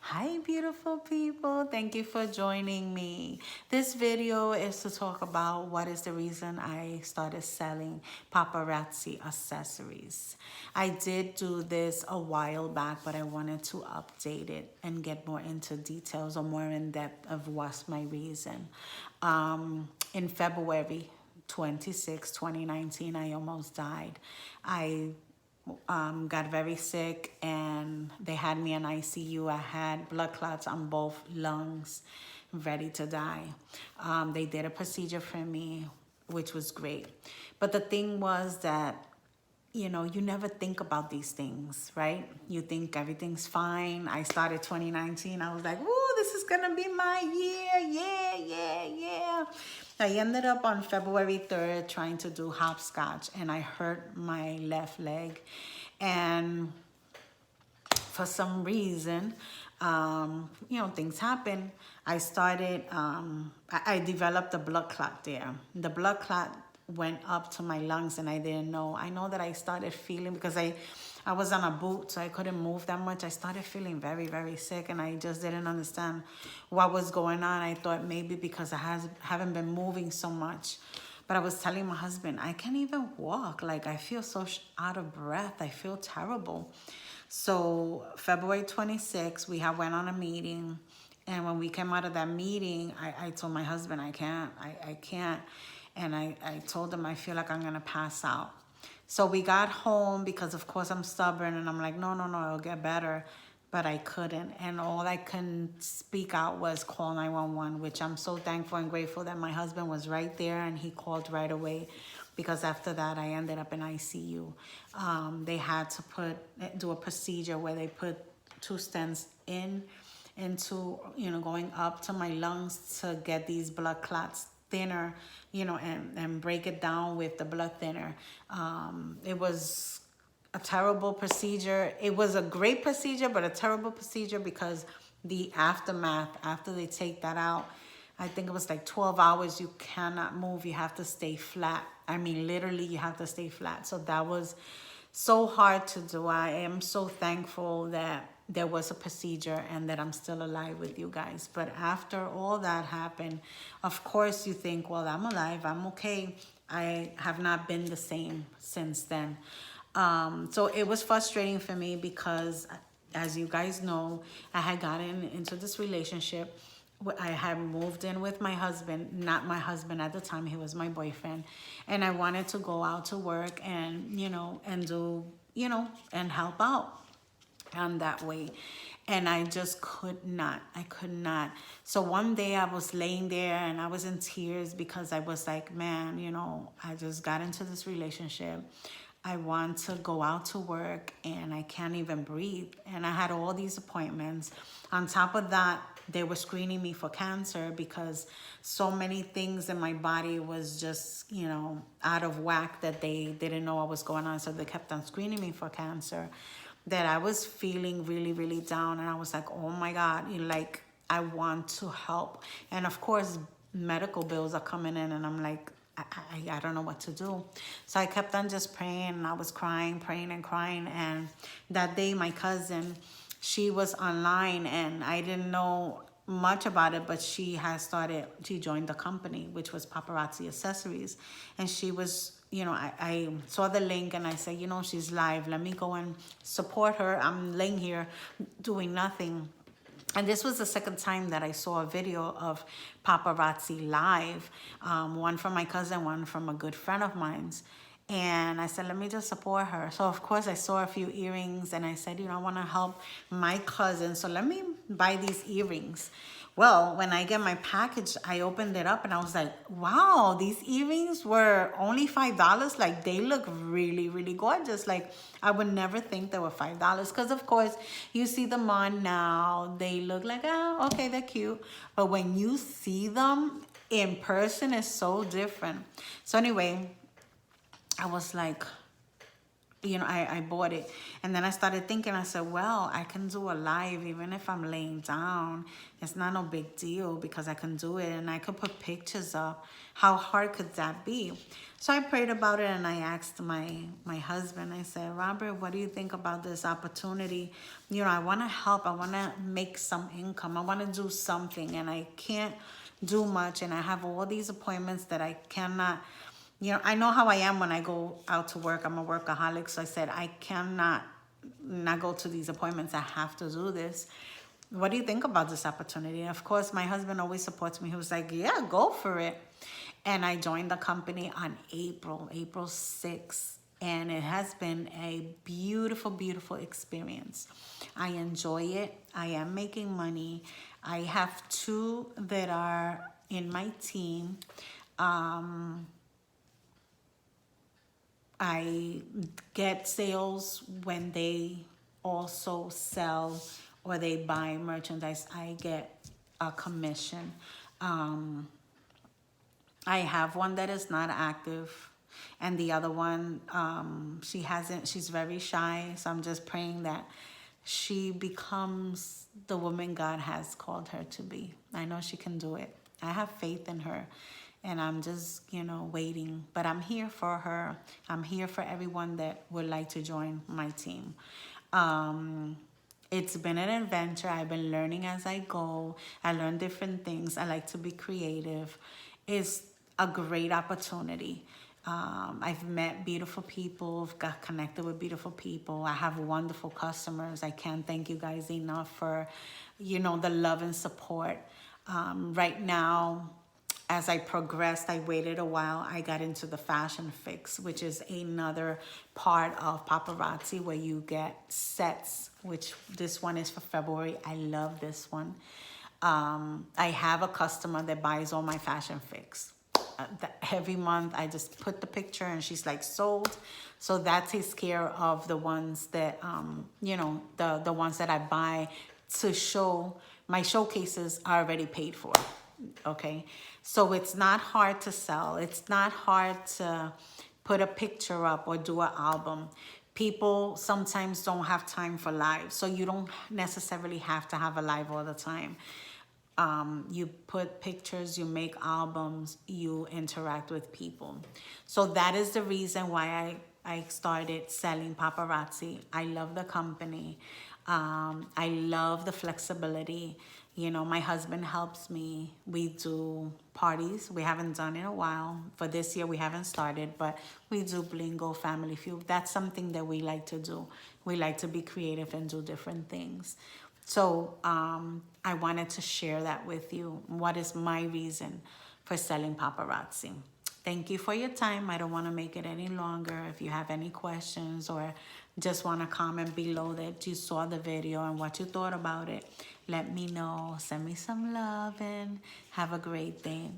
Hi beautiful people, thank you for joining me. This video is to talk about what is the reason I started selling paparazzi accessories. I did do this a while back, but I wanted to update it and get more into details or more in depth of what's my reason. In February 26, 2019, I almost died. I got very sick and they had me in ICU. I had blood clots on both lungs, ready to die. They did a procedure for me, which was great. But the thing was that, you never think about these things, right? You think everything's fine. I started 2019. I was like, "Ooh, this is going to be my year. Yeah, yeah, yeah." I ended up on February 3rd trying to do hopscotch and I hurt my left leg. And for some reason, things happen. I started, I developed a blood clot there. The blood clot went up to my lungs and I didn't know. I know that I started feeling, because I was on a boot, so I couldn't move that much. I started feeling very, very sick and I just didn't understand what was going on. I thought maybe because I haven't been moving so much. But I was telling my husband, I can't even walk. Like, I feel so out of breath. I feel terrible. So February 26th, we went on a meeting. And when we came out of that meeting, I told my husband, I can't. And I told him, I feel like I'm going to pass out. So we got home because, of course, I'm stubborn. And I'm like, no, it'll get better. But I couldn't. And all I can speak out was call 911, which I'm so thankful and grateful that my husband was right there and he called right away, because after that I ended up in ICU. They had to do a procedure where they put 2 stents into going up to my lungs to get these blood clots thinner, and break it down with the blood thinner. It was a terrible procedure. It was a great procedure, but a terrible procedure because the aftermath, after they take that out, I think it was like 12 hours, you cannot move. You have to stay flat. I mean, literally, you have to stay flat. So that was so hard to do. I am so thankful that there was a procedure and that I'm still alive with you guys. But after all that happened, of course, you think, well, I'm alive. I'm okay. I have not been the same since then. So it was frustrating for me because, as you guys know, I had gotten into this relationship. I had moved in with my husband, not my husband at the time, he was my boyfriend. And I wanted to go out to work and, and do, and help out on that way. And I just could not. I could not. So one day I was laying there and I was in tears because I was like, man, I just got into this relationship. I want to go out to work and I can't even breathe. And I had all these appointments. On top of that, they were screening me for cancer because so many things in my body was just, out of whack that they didn't know what was going on. So they kept on screening me for cancer, that I was feeling really, really down. And I was like, oh my God, I want to help. And of course, medical bills are coming in and I'm like, I don't know what to do. So I kept on just praying and I was crying, praying and crying. And that day, my cousin, she was online and I didn't know much about it, but she joined the company, which was Paparazzi Accessories. And she was, I saw the link and I said, she's live. Let me go and support her. I'm laying here doing nothing. And this was the second time that I saw a video of Paparazzi live, one from my cousin, one from a good friend of mine's. And I said, let me just support her. So, of course, I saw a few earrings and I said, I want to help my cousin. So let me buy these earrings. Well, when I get my package, I opened it up and I was like, wow, these earrings were only $5. Like, they look really, really gorgeous. Like, I would never think they were $5. Because, of course, you see them on now. They look like, okay, they're cute. But when you see them in person, it's so different. So anyway, I was like, I bought it. And then I started thinking, I said, well, I can do a live even if I'm laying down. It's not no big deal because I can do it and I could put pictures up. How hard could that be? So I prayed about it and I asked my husband, I said, Robert, what do you think about this opportunity? I want to help. I want to make some income. I want to do something and I can't do much. And I have all these appointments that I cannot. I know how I am when I go out to work. I'm a workaholic. So I said, I cannot not go to these appointments. I have to do this. What do you think about this opportunity? And of course, my husband always supports me. He was like, yeah, go for it. And I joined the company on April 6th. And it has been a beautiful, beautiful experience. I enjoy it. I am making money. I have 2 that are in my team. I get sales when they also sell or they buy merchandise. I get a commission. I have one that is not active, and the other one, she's very shy. So I'm just praying that she becomes the woman God has called her to be. I know she can do it. I have faith in her. And I'm just, waiting. But I'm here for her. I'm here for everyone that would like to join my team. It's been an adventure. I've been learning as I go. I learn different things. I like to be creative. It's a great opportunity. I've met beautiful people. I've got connected with beautiful people. I have wonderful customers. I can't thank you guys enough for, the love and support. Right now, as I progressed, I waited a while. I got into the fashion fix, which is another part of Paparazzi where you get sets, which this one is for February. I love this one. I have a customer that buys all my fashion fix. Every month I just put the picture and she's like, sold. So that takes care of the ones that, the ones that I buy to show. My showcases are already paid for. Okay, so it's not hard to sell. It's not hard to put a picture up or do an album. People sometimes don't have time for live, so you don't necessarily have to have a live all the time. You put pictures, you make albums, you interact with people. So that is the reason why I started selling Paparazzi. I love the company. I love the flexibility. My husband helps me. We do parties. We haven't done in a while. For this year, we haven't started, but we do Blingo, Family Feud. That's something that we like to do. We like to be creative and do different things. So I wanted to share that with you. What is my reason for selling Paparazzi? Thank you for your time. I don't want to make it any longer. If you have any questions or just want to comment below that you saw the video and what you thought about it, let me know. Send me some love and have a great day.